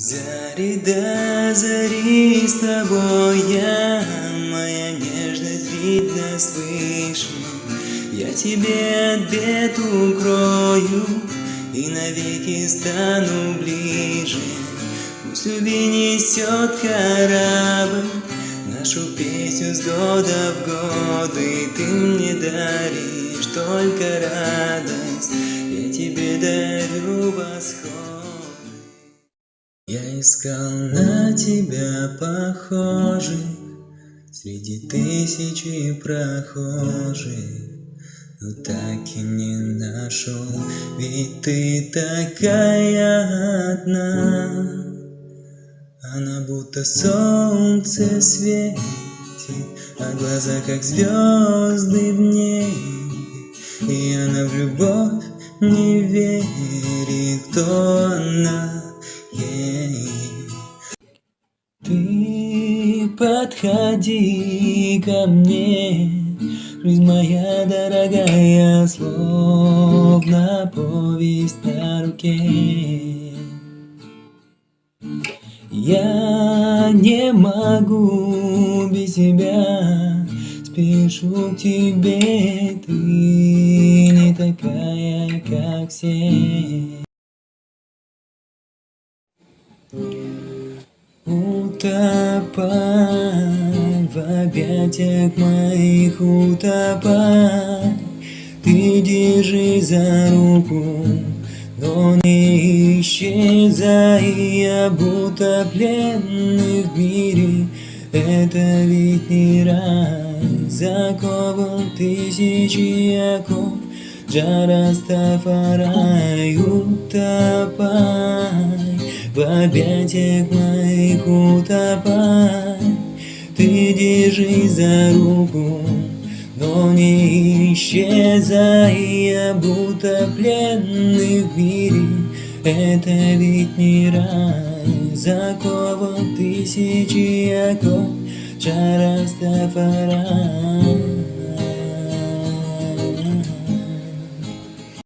Зари до зари с тобой я, моя нежность видно свыше. Я тебе обет укрою и навеки стану ближе. Пусть любви несет корабль нашу песню с года в годы. Ты мне даришь только радость, я тебе дарю восход. Я искал на тебя похожих среди тысячи прохожих, но так и не нашел, ведь ты такая одна. Она будто солнце светит, а глаза как звезды в небе, и она в любовь не верит, кто она ей. Ты подходи ко мне, жизнь моя дорогая, словно повесть на руке. Я не могу без тебя, спешу к тебе, ты не такая, как все. Утопай в объятиях моих, утопай. Ты держи за руку, но не исчезай. Я будто пленный в мире, это ведь не рай. Закован тысячи оков, Джа Растафарай. Утопай в объятиях моих, утопай. Ты держи за руку, но не исчезай. Я будто пленный в мире, это ведь не рай. Закован тысячи оков, Джа Растафарай.